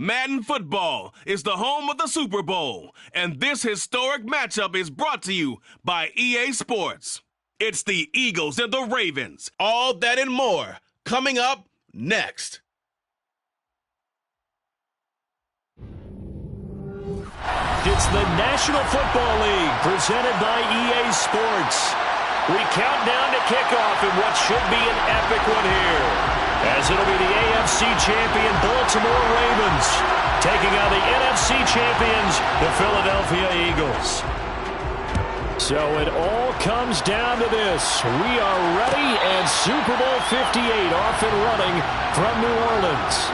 Madden football is the home of the Super Bowl, and this historic matchup is brought to you by EA Sports. It's the Eagles and the Ravens. All that and more coming up next. It's the National Football League presented by EA Sports. We count down to kickoff in what should be an epic one here, as it'll be the AFC champion Baltimore Ravens taking on the NFC champions, the Philadelphia Eagles. So it all comes down to this. We are ready, and Super Bowl 58 off and running from New Orleans.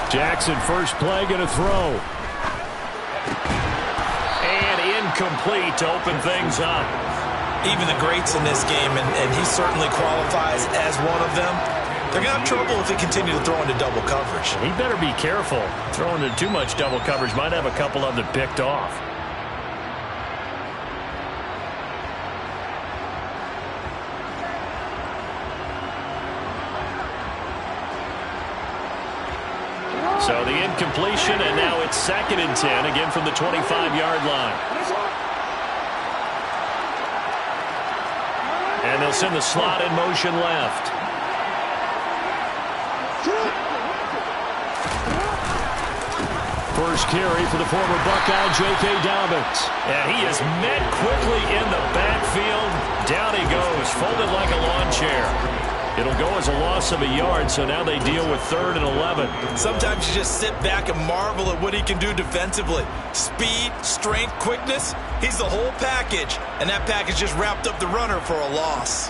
Jackson, first play, going to throw. And incomplete to open things up. Even the greats in this game, and he certainly qualifies as one of them, they're going to have trouble if they continue to throw into double coverage. He better be careful. Throwing into too much double coverage might have a couple of them picked off. So the incompletion, and now it's 2nd and 10, again from the 25-yard line. And they'll send the slot in motion left. First carry for the former Buckeye, J.K. Dobbins. And he is met quickly in the backfield. Down he goes, folded like a lawn chair. It'll go as a loss of a yard, so now they deal with 3rd and 11. Sometimes you just sit back and marvel at what he can do defensively. Speed, strength, quickness, he's the whole package. And that package just wrapped up the runner for a loss.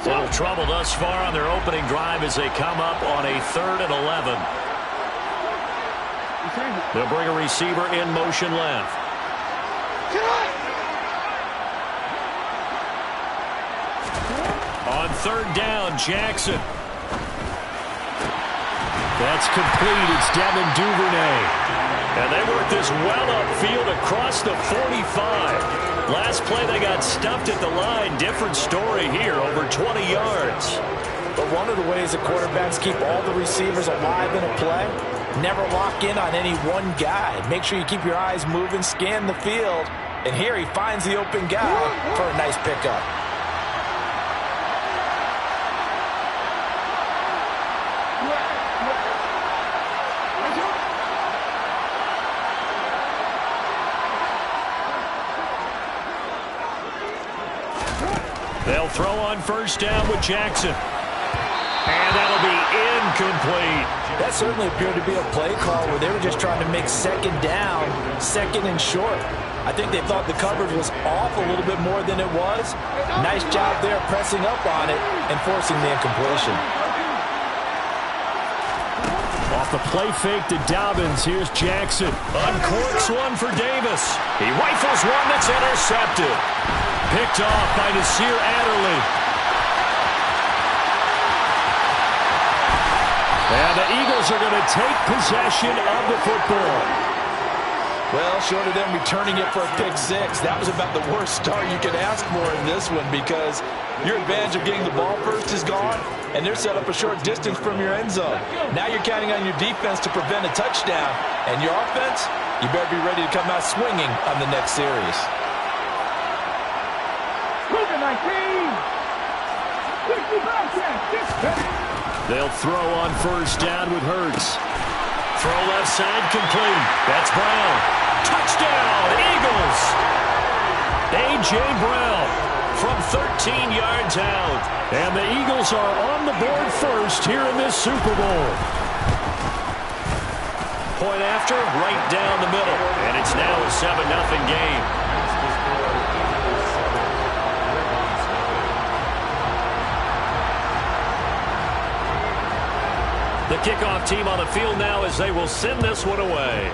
Little trouble thus far on their opening drive as they come up on a 3rd and 11. They'll bring a receiver in motion left. On 3rd down, Jackson. That's complete. It's Devin Duvernay. And they work this well upfield across the 45. Last play, they got stuffed at the line. Different story here, over 20 yards. But one of the ways that quarterbacks keep all the receivers alive in a play, never lock in on any one guy. Make sure you keep your eyes moving, scan the field. And here he finds the open guy for a nice pickup. They'll throw on 1st down with Jackson. And that'll be incomplete. That certainly appeared to be a play call where they were just trying to make 2nd down, 2nd and short. I think they thought the coverage was off a little bit more than it was. Nice job there pressing up on it and forcing the incompletion. Off the play fake to Dobbins, here's Jackson. Uncorks one for Davis. He rifles one that's intercepted. Picked off by Nasir Adderley. And the Eagles are going to take possession of the football. Well, short of them returning it for a pick 6, that was about the worst start you could ask for in this one, because your advantage of getting the ball first is gone, and they're set up a short distance from your end zone. Now you're counting on your defense to prevent a touchdown, and your offense, you better be ready to come out swinging on the next series. They'll throw on 1st down with Hurts. Throw left side complete. That's Brown. Touchdown, Eagles! A.J. Brown from 13 yards out. And the Eagles are on the board first here in this Super Bowl. point after, right down the middle. And it's now a 7-0 game. The kickoff team on the field now as they will send this one away.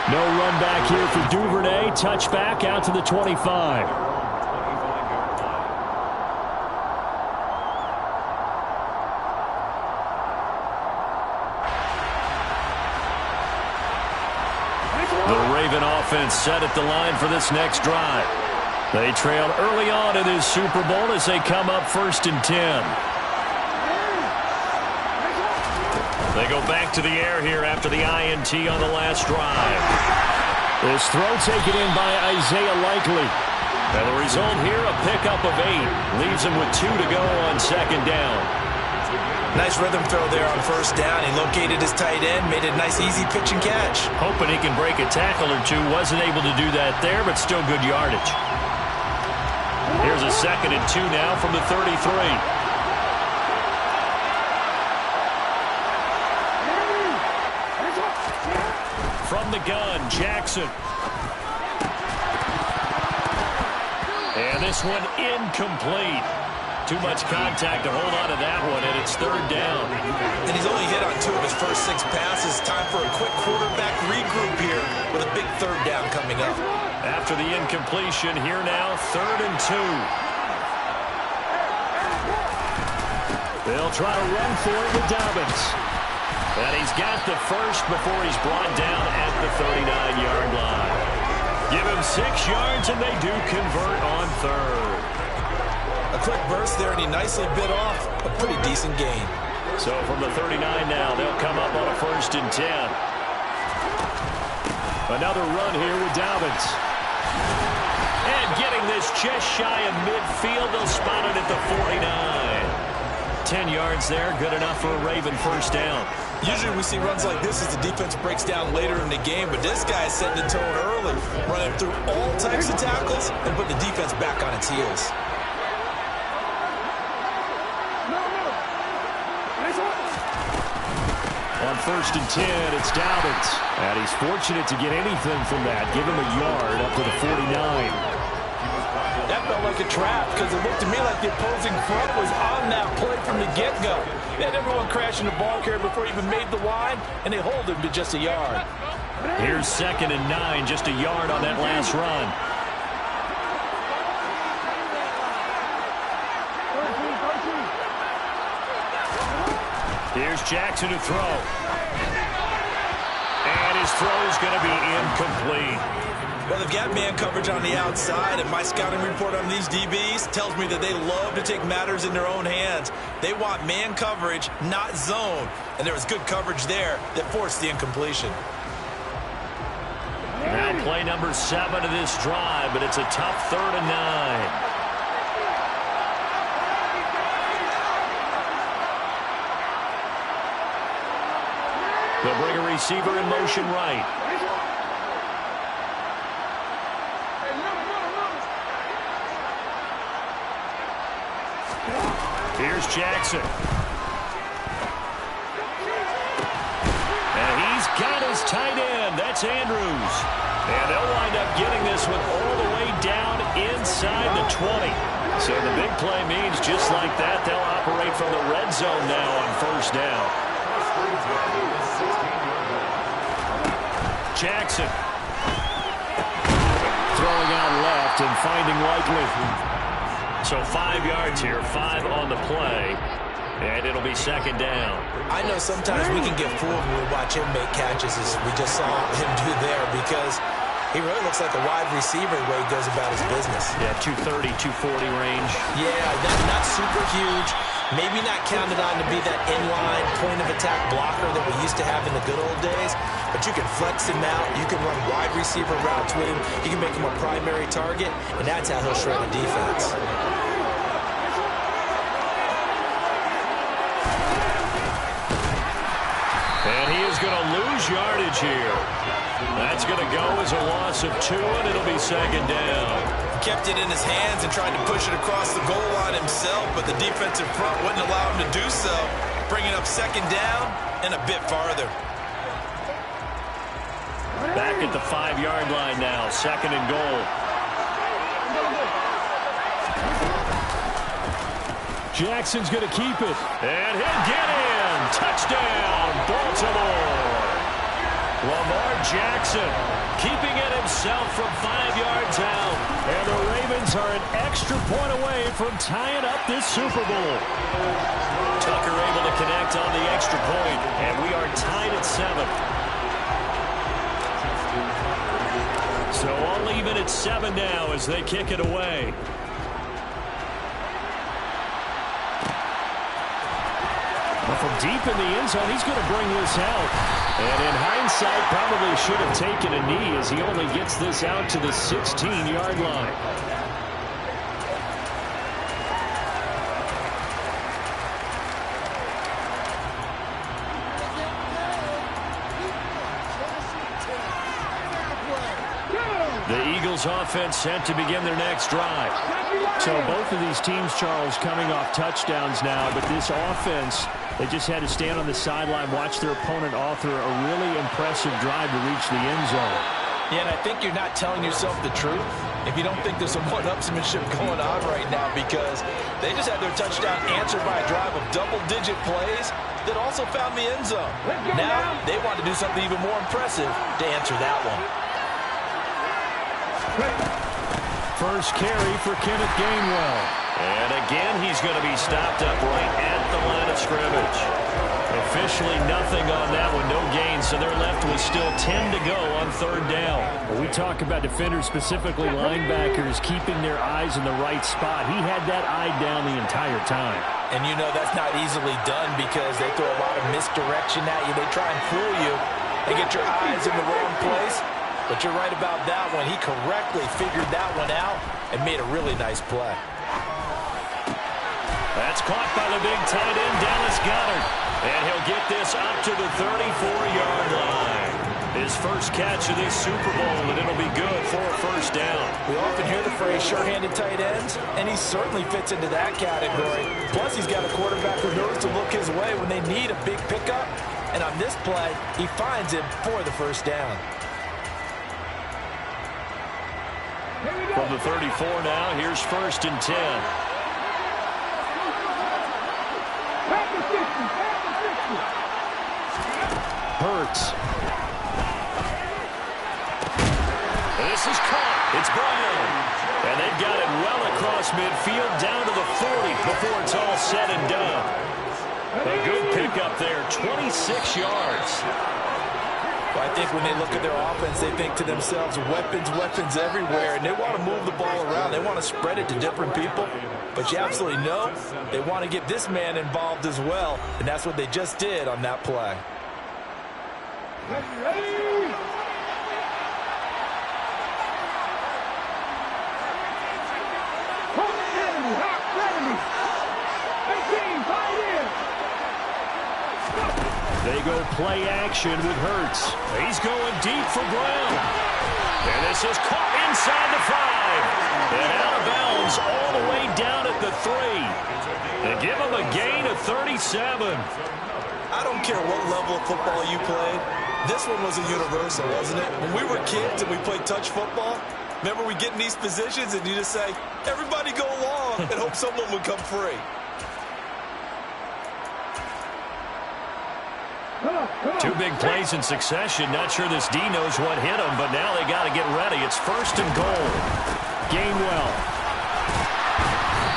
No run back here for Duvernay. Touchback out to the 25. The Raven offense set at the line for this next drive. They trail early on in this Super Bowl as they come up 1st and 10. They go back to the air here after the INT on the last drive. This throw taken in by Isaiah Likely. And the result here, a pickup of 8. Leaves him with 2 to go on 2nd down. Nice rhythm throw there on 1st down. He located his tight end, made a nice easy pitch and catch. Hoping he can break a tackle or two. Wasn't able to do that there, but still good yardage. Here's a 2nd and 2 now from the 33. From the gun, Jackson. And this one incomplete. Too much contact to hold on to that one, and it's 3rd down. And he's only hit on 2 of his first 6 passes. Time for a quick quarterback regroup here with a big 3rd down coming up. After the incompletion, here now, 3rd and 2. They'll try to run for it with Dobbins. And he's got the first before he's brought down at the 39-yard line. Give him 6 yards, and they do convert on 3rd. A quick burst there, and he nicely bit off a pretty decent gain. So from the 39 now, they'll come up on a 1st and 10. Another run here with Dobbins. And getting this just shy of midfield, they'll spot it at the 49. 10 yards there, good enough for a Raven 1st down. Usually we see runs like this as the defense breaks down later in the game, but this guy is setting the tone early, running through all types of tackles and putting the defense back on its heels. On 1st and 10, it's Dobbins. And he's fortunate to get anything from that. Give him a yard up to the 49. That felt like a trap because it looked to me like the opposing front was on that play from the get-go. They had everyone crashing the ball carrier before he even made the line, and they hold him to just a yard. Here's 2nd and 9, just a yard on that last run. Here's Jackson to throw. And his throw is going to be incomplete. Well, they've got man coverage on the outside, and my scouting report on these DBs tells me that they love to take matters in their own hands. They want man coverage, not zone. And there was good coverage there that forced the incompletion. Now play number 7 of this drive, but it's a tough 3rd and 9. They'll bring a receiver in motion right. Here's Jackson. And he's got his tight end. That's Andrews. And they'll wind up getting this one all the way down inside the 20. So the big play means just like that, they'll operate from the red zone now on 1st down. Jackson. Throwing out left and finding Likely. So 5 yards here, 5 on the play, and it'll be 2nd down. I know sometimes we can get fooled when we watch him make catches as we just saw him do there because he really looks like a wide receiver the way he goes about his business. Yeah, 230, 240 range. Yeah, not super huge. Maybe not counted on to be that inline point-of-attack blocker that we used to have in the good old days, but you can flex him out. You can run wide receiver routes with him. You can make him a primary target, and that's how he'll shred the defense. And he is going to lose yardage here. That's going to go as a loss of 2, and it'll be 2nd down. kept it in his hands and tried to push it across the goal line himself, but the defensive front wouldn't allow him to do so, bringing up second down and a bit farther. Back at the 5-yard line now, second and goal. Jackson's going to keep it. And he'll get in. Touchdown, Baltimore. Lamar Jackson keeping it himself from 5 yards out. And the Ravens are an extra point away from tying up this Super Bowl. Tucker able to connect on the extra point, and we are tied at 7. So all even at 7 now as they kick it away. Well, from deep in the end zone, he's going to bring this out. And in hindsight, probably should have taken a knee as he only gets this out to the 16-yard line. The Eagles offense set to begin their next drive. So both of these teams, Charles, coming off touchdowns now, but this offense, they just had to stand on the sideline, watch their opponent author a really impressive drive to reach the end zone. Yeah, and I think you're not telling yourself the truth if you don't think there's some one-upsmanship going on right now, because they just had their touchdown answered by a drive of double-digit plays that also found the end zone. Now they want to do something even more impressive to answer that one. First carry for Kenneth Gainwell. And again, he's going to be stopped up right at the line of scrimmage. Officially nothing on that one, no gain, so they're left with still 10 to go on third down. Well, we talk about defenders, specifically linebackers, keeping their eyes in the right spot. He had that eye down the entire time. And you know that's not easily done because they throw a lot of misdirection at you. They try and fool you and get your eyes in the wrong place. But you're right about that one. He correctly figured that one out and made a really nice play. That's caught by the big tight end, Dallas Goedert. And he'll get this up to the 34-yard line. His first catch of this Super Bowl, and it'll be good for a first down. We often hear the phrase sure-handed tight ends, and he certainly fits into that category. Plus, he's got a quarterback who knows to look his way when they need a big pickup. And on this play, he finds him for the first down. From the 34 now, here's first and 10. Hurts. This is caught. It's Brown. And they've got it well across midfield down to the 40 before it's all said and done. A good pickup there, 26 yards. Well, I think when they look at their offense, they think to themselves, weapons, weapons everywhere, and they want to move the ball around. They want to spread it to different people. But you absolutely know they want to get this man involved as well, and that's what they just did on that play. They go play action with Hurts. He's going deep for Brown. And this is caught inside the 5. And out of bounds all the way down at the 3. They give him a gain of 37. I don't care what level of football you played. This one was a universal, wasn't it? When we were kids and we played touch football, remember we get in these positions and you just say, everybody go along and hope someone would come free. Two big plays in succession. Not sure this D knows what hit him, but now they got to get ready. It's first and goal. Gainwell.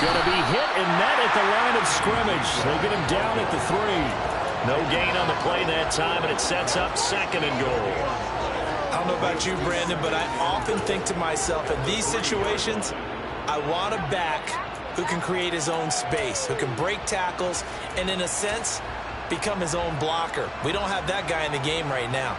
Going to be hit and met at the line of scrimmage. They get him down at the 3. No gain on the play that time, and it sets up second and goal. I don't know about you, Brandon, but I often think to myself, in these situations, I want a back who can create his own space, who can break tackles, and in a sense, become his own blocker. We don't have that guy in the game right now.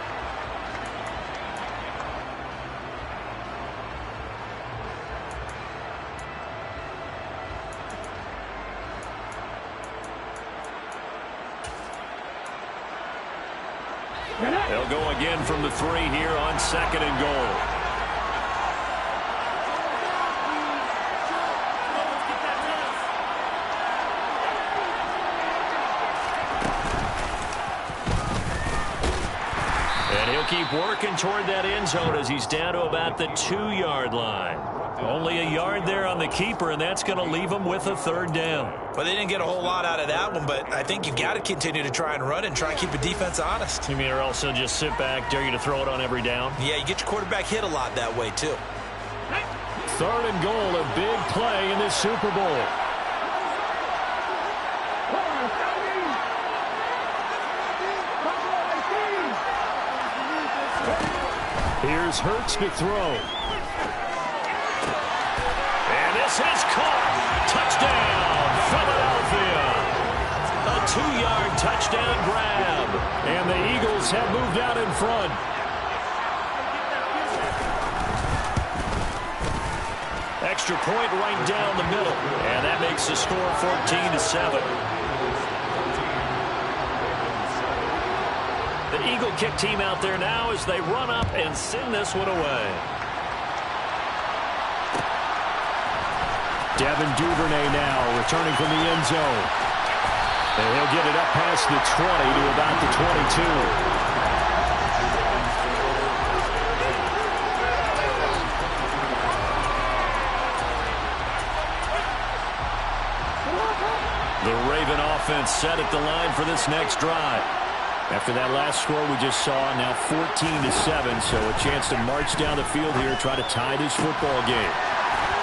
They'll go again from the 3 here on second and goal. keep working toward that end zone as he's down to about the 2-yard line. Only a yard there on the keeper, and that's going to leave him with a third down. Well, they didn't get a whole lot out of that one, but I think you got to continue to try and run and try and keep the defense honest. You mean or also just sit back, dare you to throw it on every down? Yeah, you get your quarterback hit a lot that way, too. Third and goal, a big play in this Super Bowl. Here's Hurts to throw. And this is caught. Touchdown, Philadelphia. A 2-yard touchdown grab. And the Eagles have moved out in front. Extra point right down the middle. And that makes the score 14-7. The Eagle kick team out there now as they run up and send this one away. Devin Duvernay now returning from the end zone. And he'll get it up past the 20 to about the 22. The Raven offense set at the line for this next drive. After that last score we just saw, now 14-7, so a chance to march down the field here, try to tie this football game.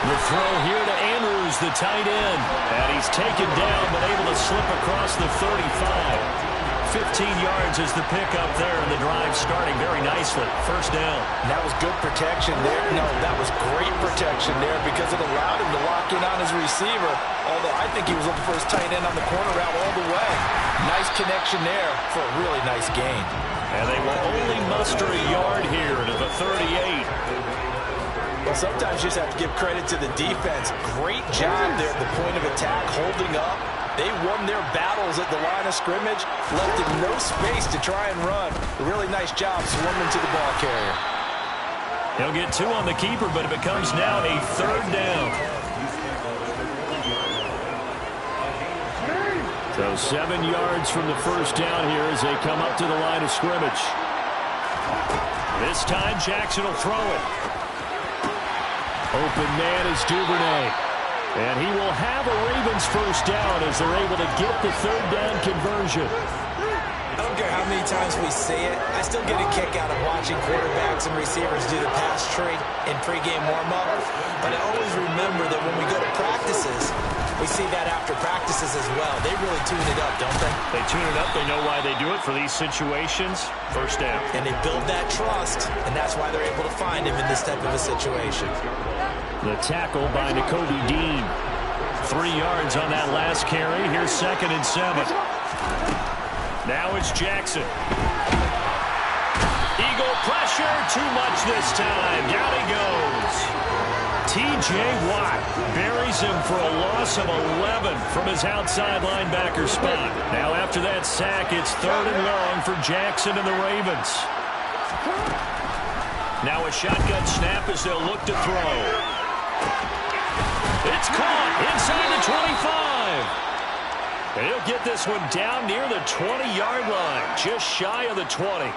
The throw here to Andrews, the tight end. And he's taken down, but able to slip across the 35. 15 yards is the pickup there, and the drive starting very nicely. First down. That was good protection there. No, that was great protection there because it allowed him to lock in on his receiver, although I think he was looking for his tight end on the corner route all the way. Nice connection there for a really nice gain. And they will only muster a yard here to the 38. Well, sometimes you just have to give credit to the defense. Great job there at the point of attack, holding up. They won their battles at the line of scrimmage, left him no space to try and run. A really nice job swarming to the ball carrier. He'll get 2 on the keeper, but it becomes now a third down. So 7 yards from the first down here as they come up to the line of scrimmage. This time Jackson will throw it. Open man is Duvernay. And he will have a Ravens first down as they're able to get the third down conversion. I don't care how many times we see it. I still get a kick out of watching quarterbacks and receivers do the pass tree in pregame warm-up. But I always remember that when we go to practices, we see that after practices as well. They really tune it up, don't they? They tune it up. They know why they do it for these situations. First down. And they build that trust, and that's why they're able to find him in this type of a situation. The tackle by Nakobe Dean. 3 yards on that last carry. Here's 2nd and 7. Now it's Jackson. Eagle pressure. Too much this time. Down he goes. T.J. Watt buries him for a loss of 11 from his outside linebacker spot. Now after that sack, it's 3rd and long for Jackson and the Ravens. Now a shotgun snap as they'll look to throw. It's caught inside the 25. He'll get this one down near the 20-yard line, just shy of the 20.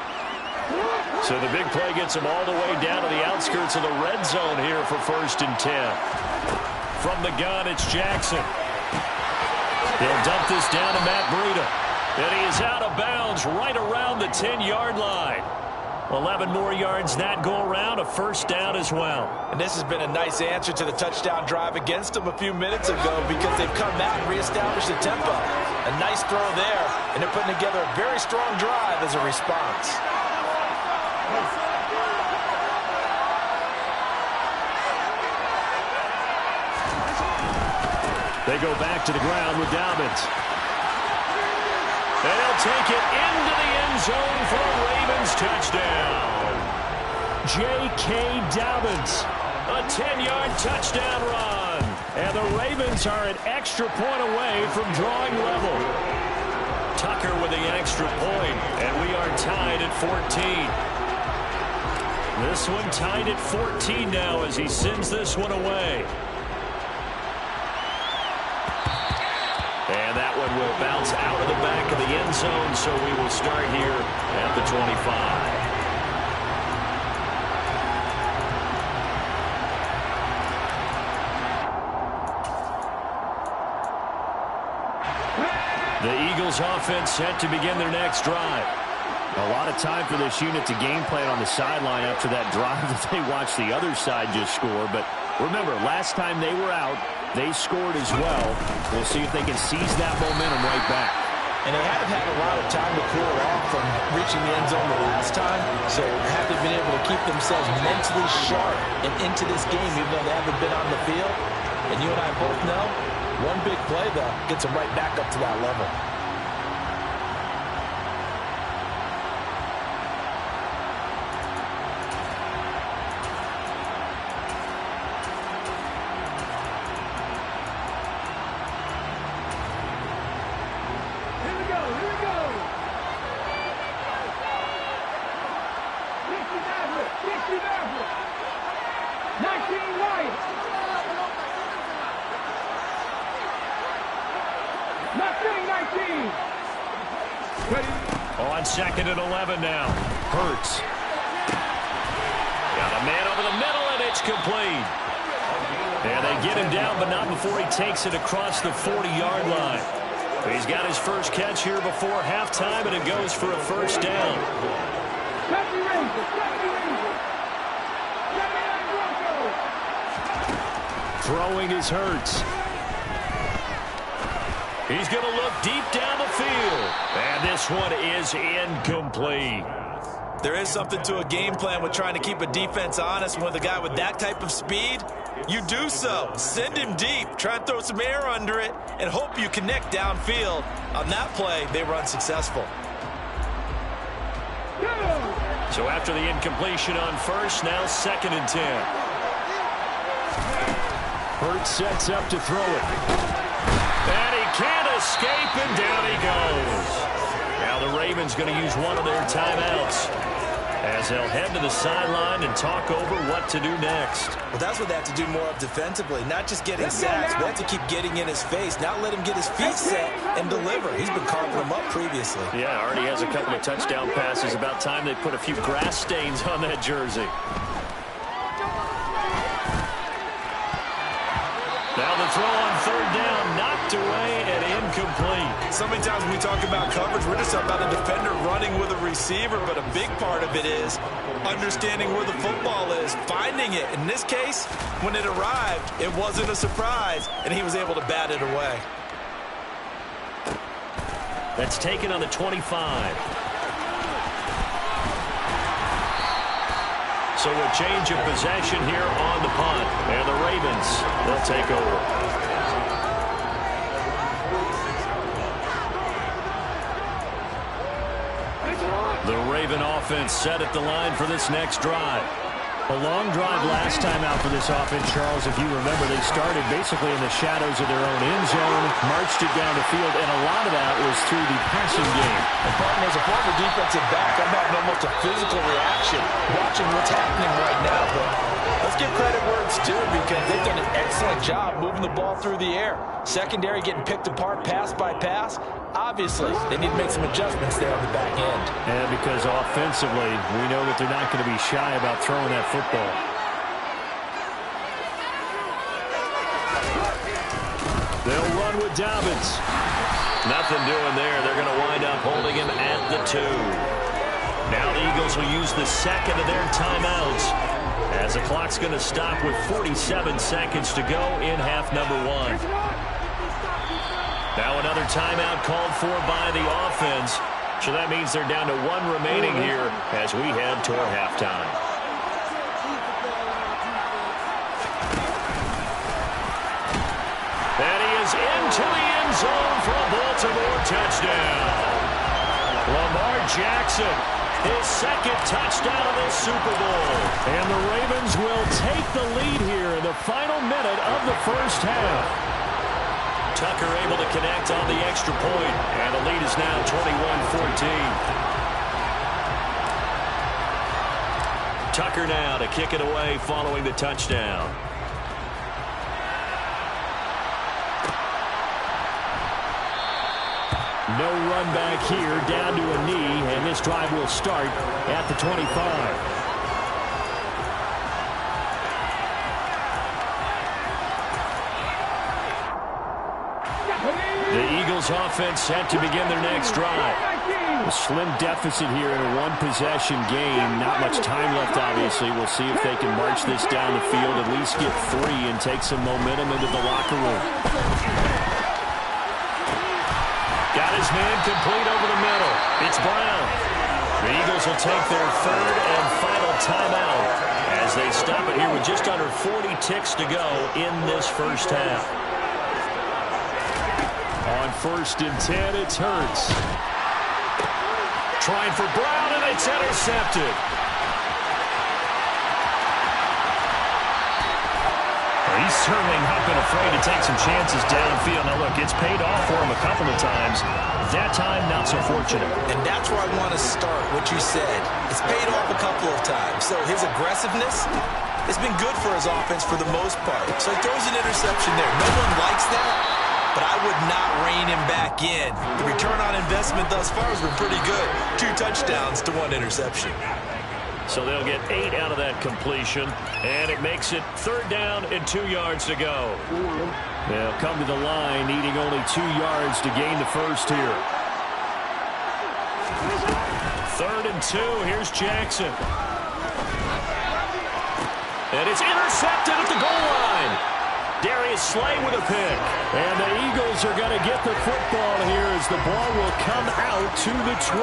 So the big play gets him all the way down to the outskirts of the red zone here for 1st and 10. From the gun, it's Jackson. He'll dump this down to Matt Breida. And he is out of bounds right around the 10-yard line. 11 more yards that go around, a first down as well. And this has been a nice answer to the touchdown drive against them a few minutes ago because they've come out and reestablished the tempo. A nice throw there, and they're putting together a very strong drive as a response. They go back to the ground with Dobbins. They'll take it into the end zone for a Ravens touchdown. J.K. Dobbins, a 10-yard touchdown run. And the Ravens are an extra point away from drawing level. Tucker with the extra point, and we are tied at 14. This one tied at 14 now as he sends this one away. And that one will bounce out of the back of the end zone, so we will start here at the 25. The Eagles offense set to begin their next drive. A lot of time for this unit to game plan on the sideline after that drive that they watched the other side just score. But remember, last time they were out, they scored as well. We'll see if they can seize that momentum right back. And they haven't had a lot of time to cool off from reaching the end zone the last time, so haven't been able to keep themselves mentally sharp and into this game, even though they haven't been on the field. And you and I both know, one big play, though, gets them right back up to that level. On 2nd and 11 now. Hurts. Got a man over the middle, and it's complete. And they get him down, but not before he takes it across the 40-yard line. He's got his first catch here before halftime, and it goes for a first down. Throwing is Hurts. He's going to look deep down the field. And this one is incomplete. There is something to a game plan with trying to keep a defense honest. With a guy with that type of speed, you do so. Send him deep. Try and throw some air under it and hope you connect downfield. On that play, they were unsuccessful. So after the incompletion on first, now 2nd and 10. Hurts sets up to throw it. And he can't escape, and down he goes. Now the Ravens going to use one of their timeouts as they'll head to the sideline and talk over what to do next. Well, that's what they have to do more of defensively, not just getting sacks, but they have to keep getting in his face, not let him get his feet set and deliver. He's been carving them up previously. Yeah, already has a couple of touchdown passes. About time they put a few grass stains on that jersey. Now the throw on 3rd down, knocked away and incomplete. So many times when we talk about coverage, we're just about a defender running with a receiver, but a big part of it is understanding where the football is, finding it. In this case, when it arrived, it wasn't a surprise, and he was able to bat it away. That's taken on the 25. So a change of possession here on the punt. And the Ravens, they'll take over. The Raven offense set at the line for this next drive. A long drive last time out for this offense, Charles. If you remember, they started basically in the shadows of their own end zone, marched it down the field, and a lot of that was through the passing game. And partner, as a former defensive back, I'm having almost a physical reaction watching what's happening right now. But let's give credit where it's due because they've done an excellent job moving the ball through the air. Secondary getting picked apart pass by pass. Obviously, they need to make some adjustments there on the back end. And because offensively, we know that they're not going to be shy about throwing that football. They'll run with Dobbins. Nothing doing there. They're going to wind up holding him at the 2. Now the Eagles will use the 2nd of their timeouts as the clock's going to stop with 47 seconds to go in half number 1. Now another timeout called for by the offense. So that means they're down to 1 remaining here as we head toward halftime. And he is into the end zone for a Baltimore touchdown. Lamar Jackson, his 2nd touchdown of this Super Bowl. And the Ravens will take the lead here in the final minute of the first half. Tucker able to connect on the extra point, and the lead is now 21-14. Tucker now to kick it away following the touchdown. No run back here, down to a knee, and this drive will start at the 25. Eagles offense set to begin their next drive. A slim deficit here in a one-possession game. Not much time left, obviously. We'll see if they can march this down the field, at least get 3, and take some momentum into the locker room. Got his man complete over the middle. It's Brown. The Eagles will take their third and final timeout as they stop it here with just under 40 ticks to go in this first half. On 1st and 10, it's Hurts. Trying for Brown, and it's intercepted. He's certainly not been afraid to take some chances downfield. Now, look, it's paid off for him a couple of times. That time, not so fortunate. And that's where I want to start, what you said. It's paid off a couple of times. So his aggressiveness has been good for his offense for the most part. So he throws an interception there. No one likes that, but I would not rein him back in. The return on investment thus far has been pretty good. 2 touchdowns to 1 interception. So they'll get 8 out of that completion, and it makes it 3rd down and 2 yards to go. They'll come to the line, needing only 2 yards to gain the first here. 3rd and 2, here's Jackson. And it's intercepted at the goal line. Darius Slay with a pick. And the Eagles are going to get the football here as the ball will come out to the 20.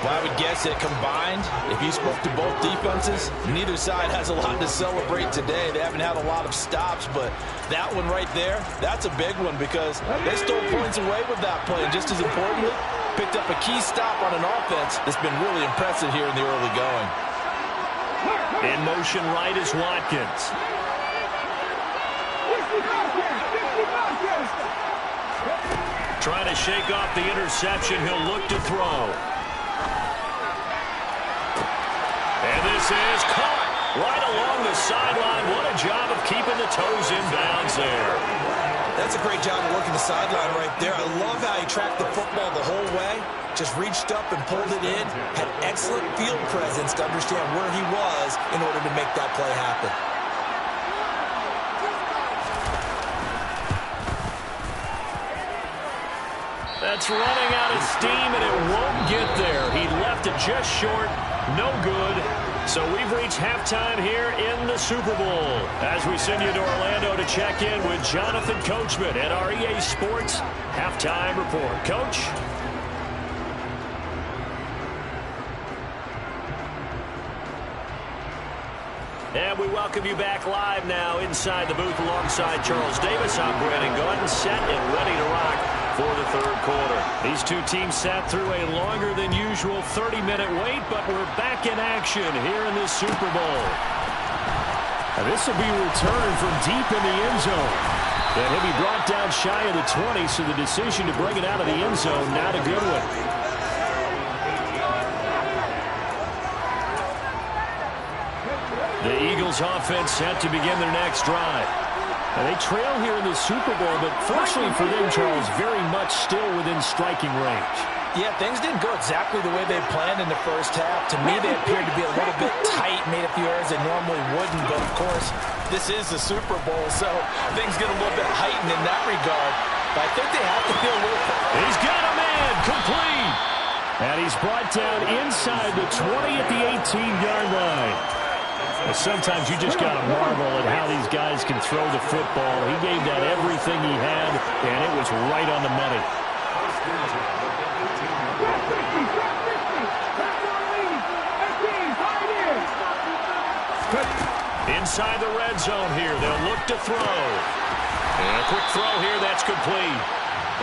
Well, I would guess that combined, if you spoke to both defenses, neither side has a lot to celebrate today. They haven't had a lot of stops, but that one right there, that's a big one because they stole points away with that play. And just as importantly, picked up a key stop on an offense that's been really impressive here in the early going. In motion right is Watkins. Trying to shake off the interception. He'll look to throw. And this is caught right along the sideline. What a job of keeping the toes in bounds there. That's a great job of working the sideline right there. I love how he tracked the football the whole way. Just reached up and pulled it in. Had excellent field presence to understand where he was in order to make that play happen. That's running out of steam, and it won't get there. He left it just short. No good. So we've reached halftime here in the Super Bowl as we send you to Orlando to check in with Jonathan Coachman at our EA Sports Halftime Report. Coach? And we welcome you back live now inside the booth alongside Charles Davis. I'm Brandon Gordon, set and ready to rock for the 3rd quarter. These two teams sat through a longer than usual 30-minute wait, but we're back in action here in this Super Bowl. And this will be returned from deep in the end zone. And he'll be brought down shy of the 20, so the decision to bring it out of the end zone, not a good one. The Eagles offense set to begin their next drive. And they trail here in the Super Bowl, but fortunately for them, Charles, very much still within striking range. Yeah, things didn't go exactly the way they planned in the first half. To me, they appeared to be a little bit tight, made a few errors they normally wouldn't. But, of course, this is the Super Bowl, so things get a little bit heightened in that regard. But I think they have to feel a little... He's got a man complete. And he's brought down inside the 20 at the 18-yard line. Sometimes you just got to marvel at how these guys can throw the football. He gave that everything he had, and it was right on the money. Inside the red zone here, they'll look to throw. And a quick throw here, that's complete.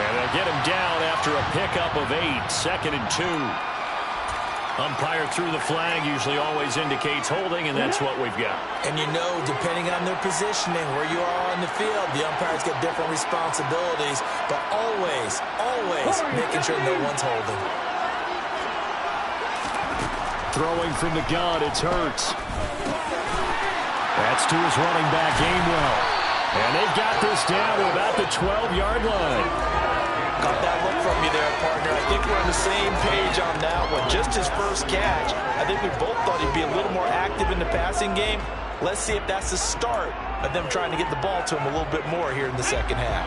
And they'll get him down after a pickup of 8, 2nd and 2. Umpire threw the flag, usually always indicates holding, and that's what we've got. And you know, depending on their positioning, where you are on the field, the umpires get different responsibilities, but always making sure no one's holding. Throwing from the gun, it's Hurts. That's to his running back, Gainwell. And they've got this down to about the 12-yard line. Got that look from you there, partner. I think we're on the same page on that one. Just his first catch. I think we both thought he'd be a little more active in the passing game. Let's see if that's the start of them trying to get the ball to him a little bit more here in the second half.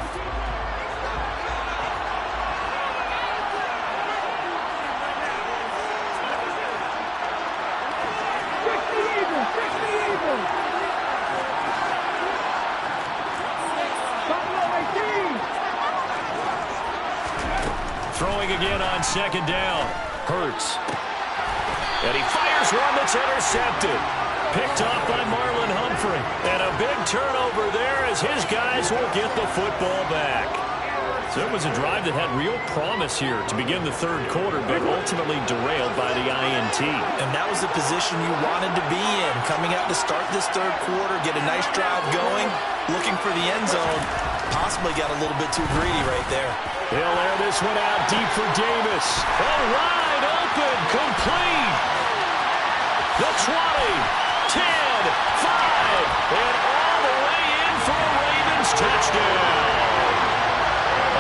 going again on second down. Hurts. And he fires one that's intercepted. Picked off by Marlon Humphrey. And a big turnover there as his guys will get the football back. So it was a drive that had real promise here to begin the third quarter, but ultimately derailed by the INT. And that was the position you wanted to be in. Coming out to start this third quarter, get a nice drive going, looking for the end zone. Possibly got a little bit too greedy right there. He'll air this one out deep for Davis. Oh, wide open, complete. The 20, 10, 5, and all the way in for a Ravens touchdown.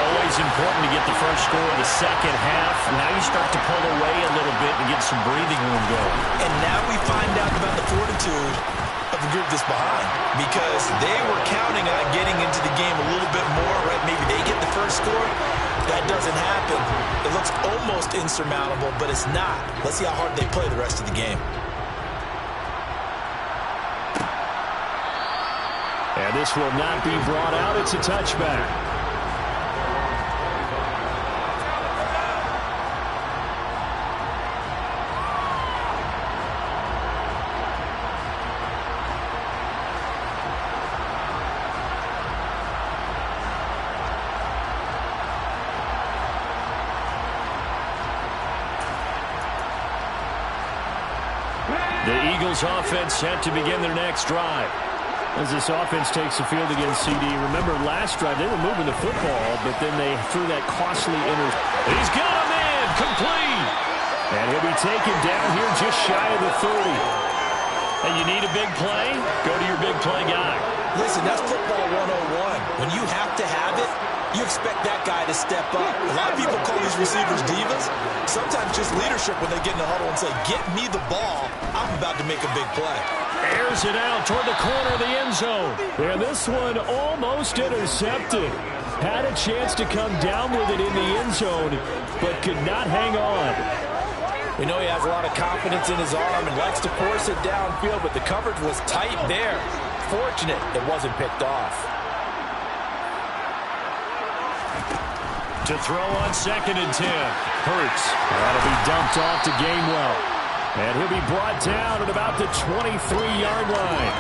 Always important to get the first score of the second half. Now you start to pull away a little bit and get some breathing room going. And now we find out about the fortitude of the group that's behind, because they were counting on getting into the game a little bit more, right? Maybe they get the first score. That doesn't happen. It looks almost insurmountable, but it's not. Let's see how hard they play the rest of the game. And this will not be brought out. It's a touchback. The Eagles offense set to begin their next drive. As this offense takes the field against CD. Remember, last drive, they were moving the football, but then they threw that costly He's got a man, complete. And he'll be taken down here just shy of the 30. And you need a big play? Go to your big play guy. Listen, that's football 101. When you have to have it, you expect that guy to step up. A lot of people call these receivers divas. Sometimes just leadership when they get in the huddle and say, get me the ball. I'm about to make a big play. Airs it out toward the corner of the end zone. And this one almost intercepted. Had a chance to come down with it in the end zone, but could not hang on. We know he has a lot of confidence in his arm and likes to force it downfield, but the coverage was tight there. Fortunate it wasn't picked off. To throw on 2nd and 10. Hurts. That'll be dumped off to Gainwell. And he'll be brought down at about the 23-yard line.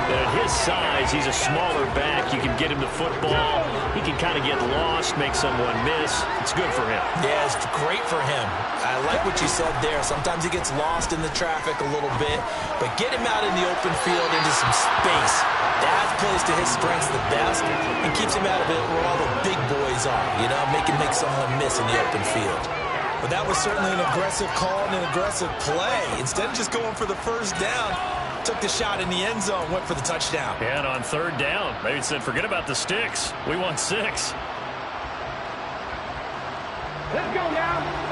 And at his size, he's a smaller back. You can get him the football. He can kind of get lost, make someone miss. It's good for him. Yeah, it's great for him. I like what you said there. Sometimes he gets lost in the traffic a little bit, but get him out in the open field into some space. That plays to his strengths the best and keeps him out of it where all the big boys are, you know, make someone miss in the open field. But that was certainly an aggressive call and an aggressive play. Instead of just going for the first down, took the shot in the end zone, went for the touchdown. And on 3rd down, maybe said, forget about the sticks. We want 6. Let's go now.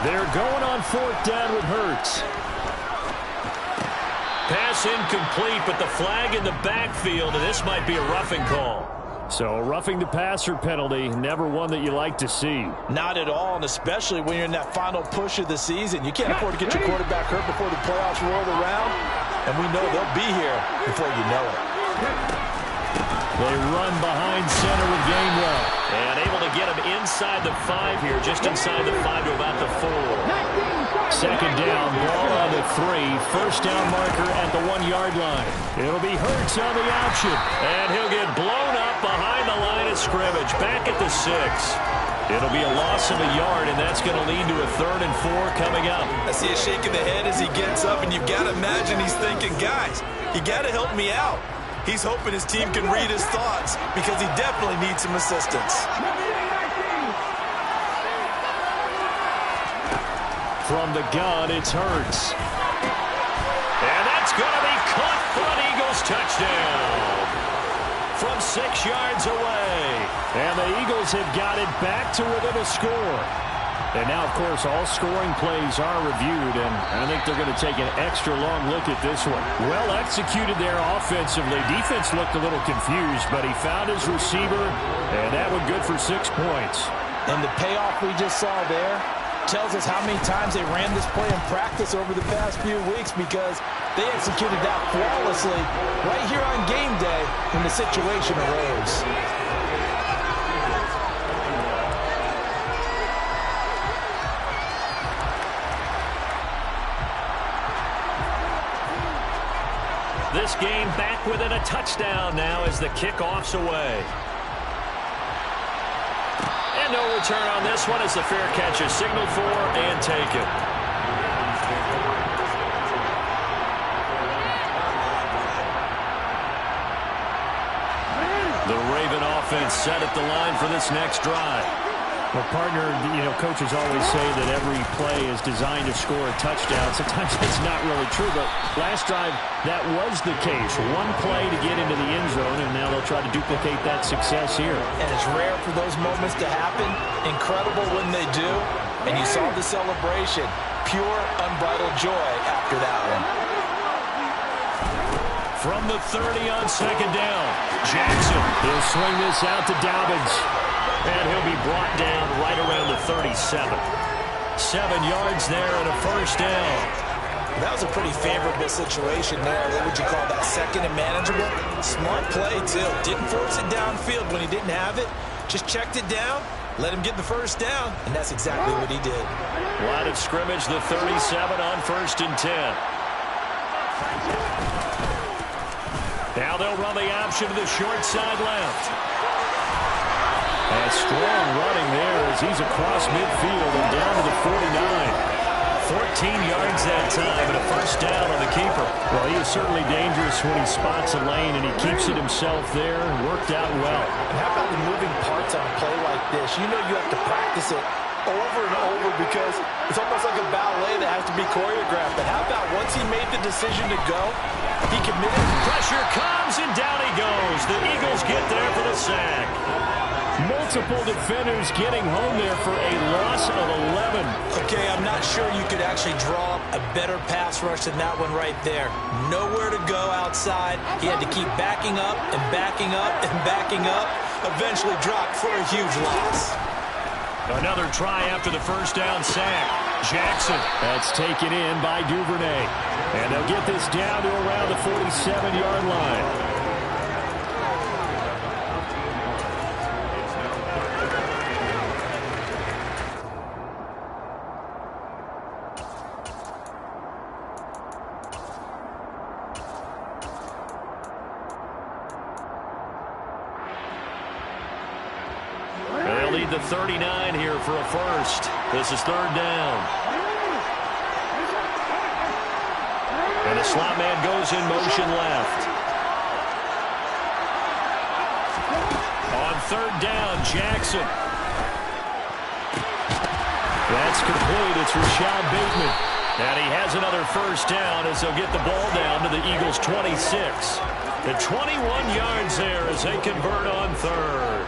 They're going on 4th down with Hurts. Pass incomplete, but the flag in the backfield, and this might be a roughing call. So a roughing the passer penalty, never one that you like to see. Not at all, and especially when you're in that final push of the season. You can't afford to get your quarterback hurt before the playoffs roll around, and we know they'll be here before you know it. They run behind center with Gainwell. And able to get him inside the 5 here, just inside the 5 to about the 4. 2nd down, ball on the 3. 1st down marker at the 1-yard line. It'll be Hurts on the option. And he'll get blown up behind the line of scrimmage. Back at the 6. It'll be a loss of a yard, and that's going to lead to a 3rd and 4 coming up. I see a shake of the head as he gets up, and you've got to imagine he's thinking, guys, you got to help me out. He's hoping his team can read his thoughts because he definitely needs some assistance. From the gun, it's Hurts. And that's going to be caught for an Eagles touchdown. From 6 yards away. And the Eagles have got it back to within a score. And now, of course, all scoring plays are reviewed, and I think they're going to take an extra long look at this one. Well executed there offensively. Defense looked a little confused, but he found his receiver, and that one good for 6 points. And the payoff we just saw there tells us how many times they ran this play in practice over the past few weeks, because They executed that flawlessly right here on game day when the situation arose. This game back within a touchdown now as the kickoff's away. And no return on this one as the fair catch is signaled for and taken. The Raven offense set at the line for this next drive. Well, partner, coaches always say that every play is designed to score a touchdown. Sometimes it's not really true, but last drive, that was the case. One play to get into the end zone, and now they'll try to duplicate that success here. And it's rare for those moments to happen. Incredible when they do. And you saw the celebration. Pure, unbridled joy after that one. From the 30 on second down, Jackson. He'll swing this out to Dobbins. And he'll be brought down right around the 37. 7 yards there and a first down. That was a pretty favorable situation there. What would you call that? Second and manageable? Smart play, too. Didn't force it downfield when he didn't have it. Just checked it down, let him get the first down, and that's exactly what he did. Line of scrimmage, the 37 on 1st and 10. Now they'll run the option to the short side left. And strong running there as he's across midfield and down to the 49. 14 yards that time and a first down on the keeper. Well, he is certainly dangerous when he spots a lane and he keeps it himself there. Worked out well. And how about the moving parts on a play like this? You know you have to practice it over and over because it's almost like a ballet that has to be choreographed. But how about once he made the decision to go, he committed. Pressure comes and down he goes. The Eagles get there for the sack. Multiple defenders getting home there for a loss of 11. Okay, I'm not sure you could actually draw a better pass rush than that one right there. Nowhere to go outside. He had to keep backing up and backing up and backing up. Eventually dropped for a huge loss. Another try after the first down sack. Jackson. That's taken in by Duvernay. And they'll get this down to around the 47-yard line. The 39 here for a first. This is 3rd down. And the slot man goes in motion left. On 3rd down, Jackson. That's complete. It's Rashad Bateman. And he has another first down as they'll get the ball down to the Eagles' 26. The 21 yards there as they convert on 3rd.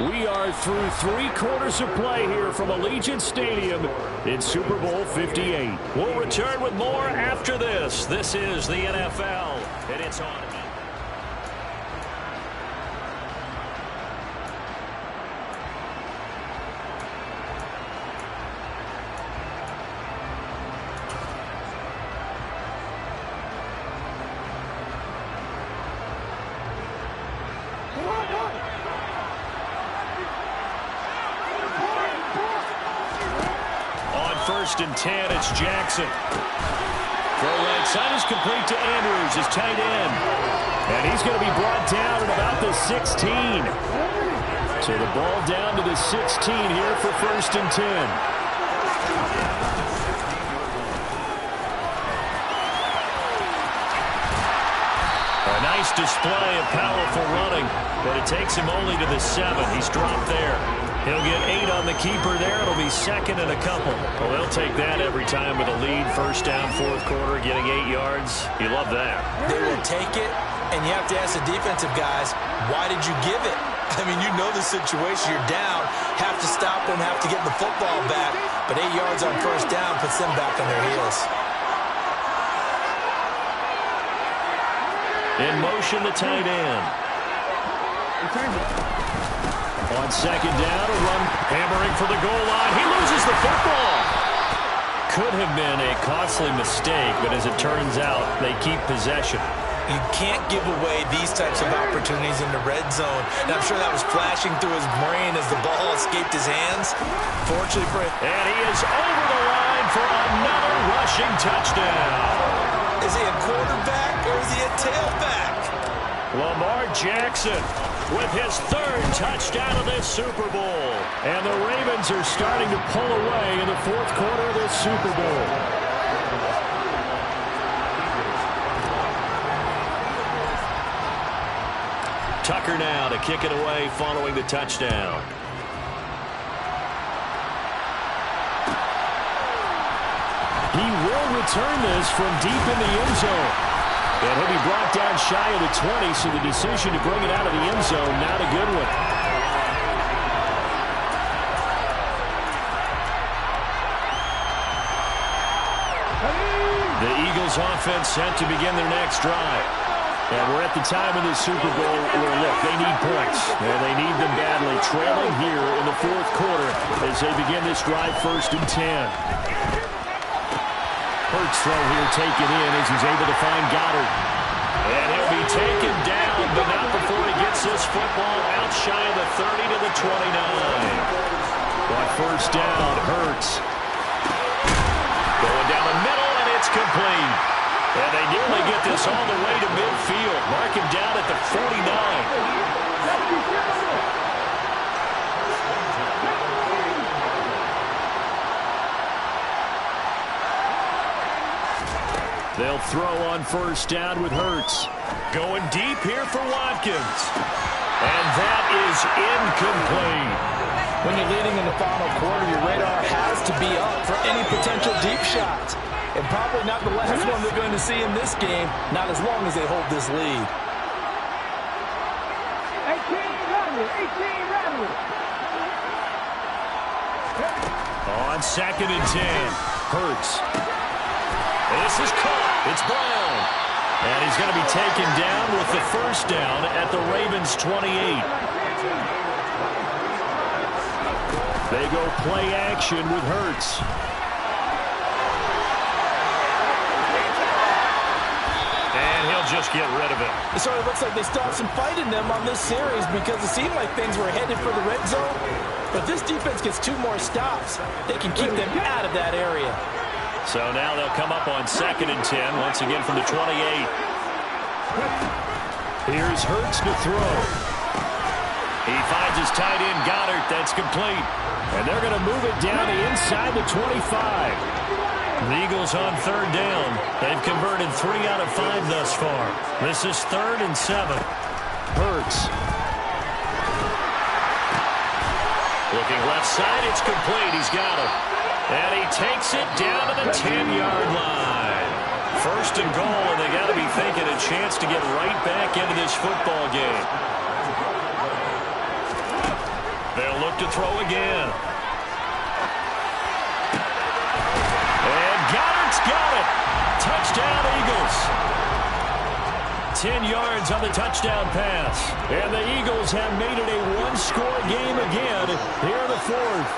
We are through 3 quarters of play here from Allegiant Stadium in Super Bowl 58. We'll return with more after this. This is the NFL, and it's on. First and 10, it's Jackson. Throw right side is complete to Andrews, his tight end. And he's going to be brought down at about the 16. So the ball down to the 16 here for 1st and 10. A nice display of powerful running, but it takes him only to the 7. He's dropped there. He'll get 8 on the keeper there. It'll be 2nd and a couple. Well, they'll take that every time with a lead. First down, 4th quarter, getting 8 yards. You love that. They will take it, and you have to ask the defensive guys, why did you give it? I mean, you know the situation. You're down, have to stop them, have to get the football back. But 8 yards on first down puts them back on their heels. In motion, the tight end. On second down, a run hammering for the goal line. He loses the football. Could have been a costly mistake, but as it turns out, they keep possession. You can't give away these types of opportunities in the red zone. And I'm sure that was flashing through his brain as the ball escaped his hands. Fortunately for him. And he is over the line for another rushing touchdown. Is he a quarterback or is he a tailback? Lamar Jackson with his third touchdown of this Super Bowl. And the Ravens are starting to pull away in the fourth quarter of this Super Bowl. Tucker now to kick it away following the touchdown. He will return this from deep in the end zone. And he'll be brought down shy of the 20, so the decision to bring it out of the end zone, not a good one. The Eagles offense set to begin their next drive. And we're at the time of the Super Bowl where, look, they need points. And they need them badly, trailing here in the fourth quarter as they begin this drive 1st and 10. Hurts throw here taken in as he's able to find Goddard. And he'll be taken down, but not before he gets this football out shy of the 30 to the 29. But first down, Hurts. Going down the middle, and it's complete. And they nearly get this all the way to midfield. Mark him down at the 49. They'll throw on first down with Hurts. Going deep here for Watkins. And that is incomplete. When you're leading in the final quarter, your radar has to be up for any potential deep shots. And probably not the last one they're going to see in this game, not as long as they hold this lead. 18 On second and 10, Hurts. This is caught. It's Brown. And he's going to be taken down with the first down at the Ravens' 28. They go play action with Hurts. And he'll just get rid of it. It sort of looks like they still have some fight in them on this series because it seemed like things were headed for the red zone. But this defense gets 2 more stops. They can keep them out of that area. So now they'll come up on second and 10, once again from the 28. Here's Hurts to throw. He finds his tight end, Goddard. That's complete. And they're going to move it down to inside the 25. The Eagles on third down. They've converted 3 out of 5 thus far. This is 3rd and 7. Hurts. Looking left side, it's complete. He's got it. And he takes it down to the 10-yard line. First and goal, and they got to be thinking a chance to get right back into this football game. They'll look to throw again. And Goddard's got it. Touchdown, Eagles. 10 yards on the touchdown pass. And the Eagles have made it a one-score game again here in the fourth.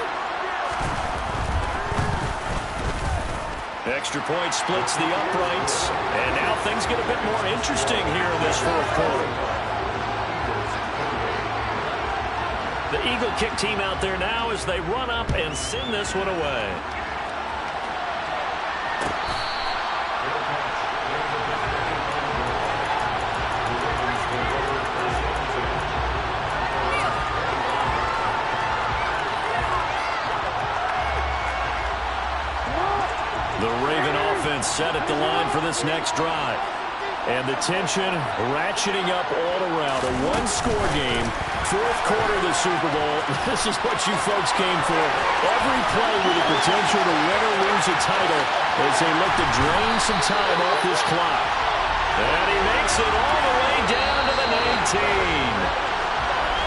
Extra point splits the uprights. And now things get a bit more interesting here in this fourth quarter. The Eagle kick team out there now as they run up and send this one away. The Raven offense set at the line for this next drive. And the tension ratcheting up all around. A one-score game, fourth quarter of the Super Bowl. This is what you folks came for. Every play with the potential to win or lose a title as they look to drain some time off this clock. And he makes it all the way down to the 19.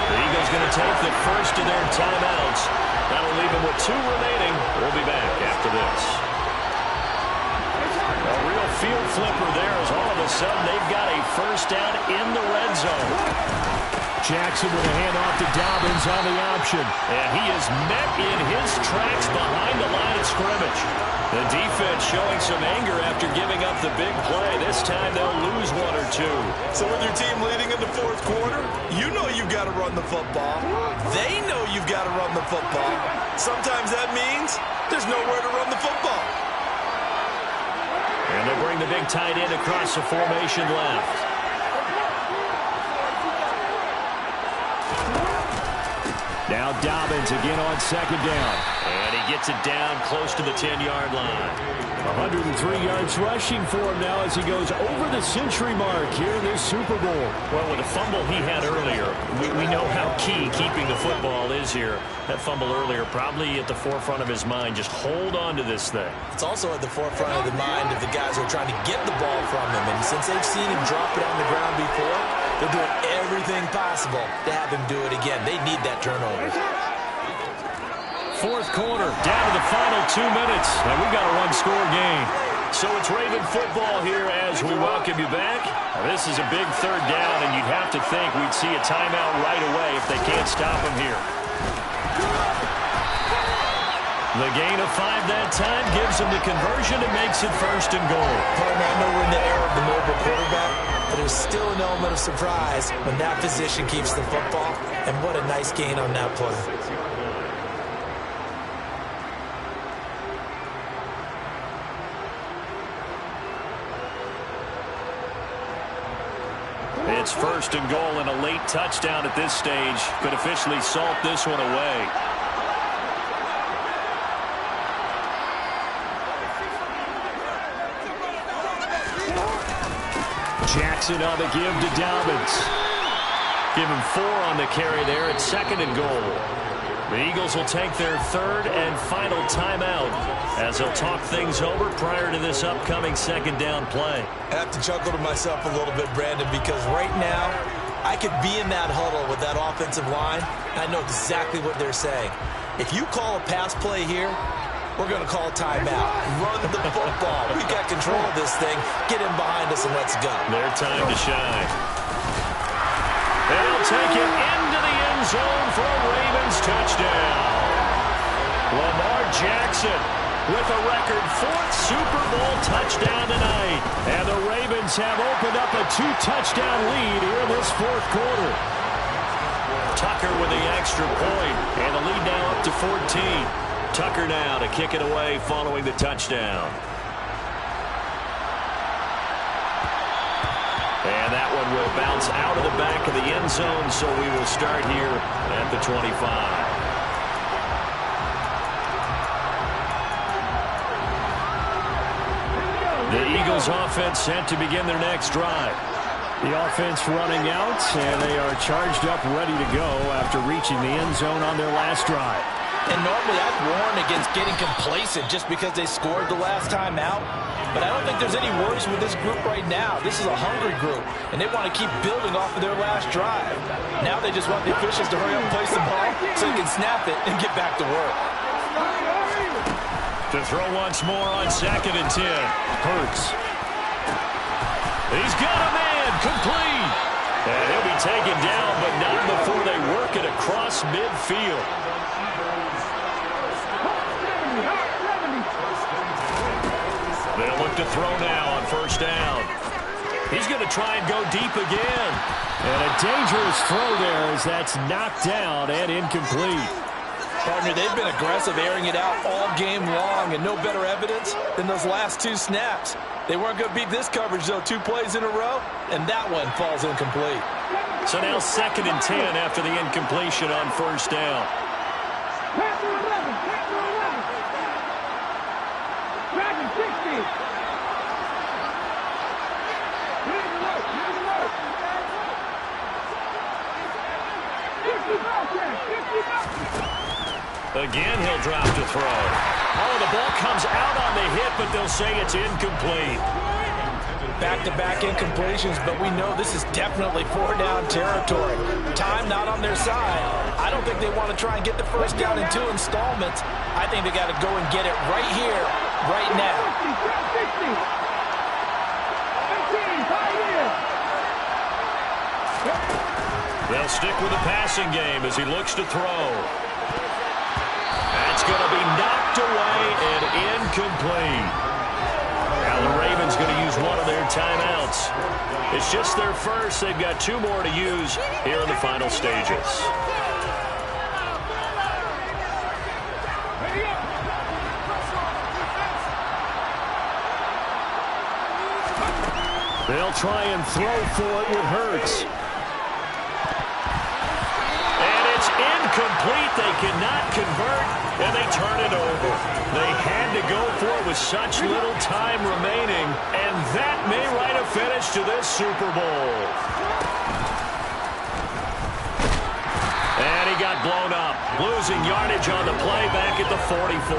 The Eagles going to take the first of their timeouts. That'll leave them with 2 remaining. We'll be back after this. A real field flipper there as all of a sudden they've got a first down in the red zone. Jackson with a handoff to Dobbins on the option. And he is met in his tracks behind the line of scrimmage. The defense showing some anger after giving up the big play. This time they'll lose one or two. So with your team leading in the fourth quarter, you know you've got to run the football. They know you've got to run the football. Sometimes that means there's nowhere to run the football. And they'll bring the big tight end across the formation left. Now Dobbins again on second down. And he gets it down close to the 10-yard line. 103 yards rushing for him now as he goes over the century mark here in this Super Bowl. Well, with the fumble he had earlier, we know how key keeping the football is here. That fumble earlier probably at the forefront of his mind. Just hold on to this thing. It's also at the forefront of the mind of the guys who are trying to get the ball from him. And since they've seen him drop it on the ground before, they're doing everything possible to have him do it again. They need that turnover. Fourth quarter, down to the final 2 minutes, and we've got a one-score game. So it's Raven football here as we welcome you back. Now, this is a big third down, and you'd have to think we'd see a timeout right away if they can't stop him here. The gain of 5 that time gives them the conversion and makes it first and goal. Partner, I know we're in the era of the mobile quarterback, but there's still an element of surprise when that position keeps the football, and what a nice gain on that play. It's first and goal, and a late touchdown at this stage could officially salt this one away. Jackson on the give to Dobbins. Give him 4 on the carry there at second and goal. The Eagles will take their third and final timeout as they'll talk things over prior to this upcoming second down play. I have to chuckle to myself a little bit, Brandon, because right now I could be in that huddle with that offensive line, and I know exactly what they're saying. If you call a pass play here, we're going to call timeout. Run the football. We've got control of this thing. Get in behind us and let's go. Their time to shine. They'll take it into the end zone for a Ravens touchdown. Lamar Jackson with a record 4th Super Bowl touchdown tonight. And the Ravens have opened up a 2-touchdown lead here in this fourth quarter. Tucker with the extra point, and the lead now up to 14. Tucker now to kick it away following the touchdown. And that one will bounce out of the back of the end zone, so we will start here at the 25. The Eagles offense set to begin their next drive. The offense running out, and they are charged up, ready to go after reaching the end zone on their last drive. And normally I'd warn against getting complacent just because they scored the last time out. But I don't think there's any worries with this group right now. This is a hungry group, and they want to keep building off of their last drive. Now they just want the officials to hurry up and place the ball so they can snap it and get back to work. To throw once more on second and 10. Hurts. He's got a man, complete. And he'll be taken down, but not before they work it across midfield. They'll look to throw now on first down. He's going to try and go deep again. And a dangerous throw there as that's knocked down and incomplete. Partner, they've been aggressive, airing it out all game long, and no better evidence than those last 2 snaps. They weren't going to beat this coverage, though, 2 plays in a row, and that one falls incomplete. So now second and 10 after the incompletion on first down. Again, he'll drop to throw. Oh, the ball comes out on the hit, but they'll say it's incomplete. Back-to-back incompletions, but we know this is definitely 4-down territory. Time not on their side. I don't think they want to try and get the first down in 2 installments. I think they got to go and get it right here, right now. They'll They'll stick with the passing game as he looks to throw. That's going to be knocked away and incomplete. Now the Ravens going to use one of their timeouts. It's just their first. They've got 2 more to use here in the final stages. They'll try and throw for it with Hurts. And it's incomplete. They cannot convert, and they turn it over. They had to go for it with such little time remaining, and that may write a finish to this Super Bowl. And he got blown up, losing yardage on the play back at the 44.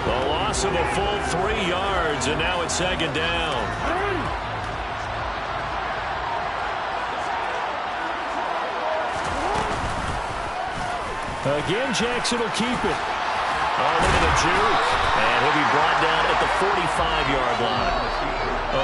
The loss of a full 3 yards, and now it's 2nd down. Again, Jackson will keep it. Oh, look at the juke. And he'll be brought down at the 45-yard line.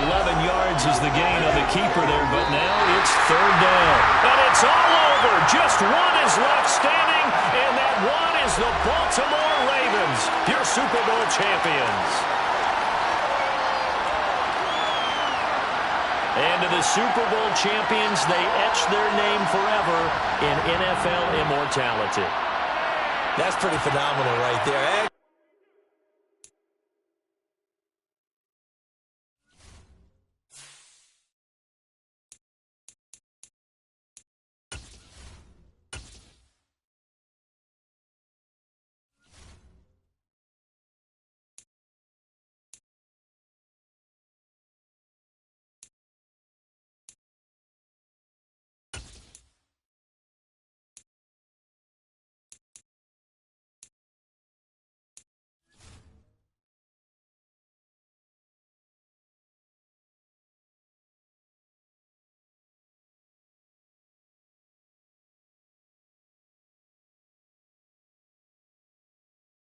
11 yards is the gain on the keeper there, but now it's 3rd down. And it's all over. Just one is left standing, and that one is the Baltimore Ravens, your Super Bowl champions. And to the Super Bowl champions, they etch their name forever in NFL immortality. That's pretty phenomenal right there.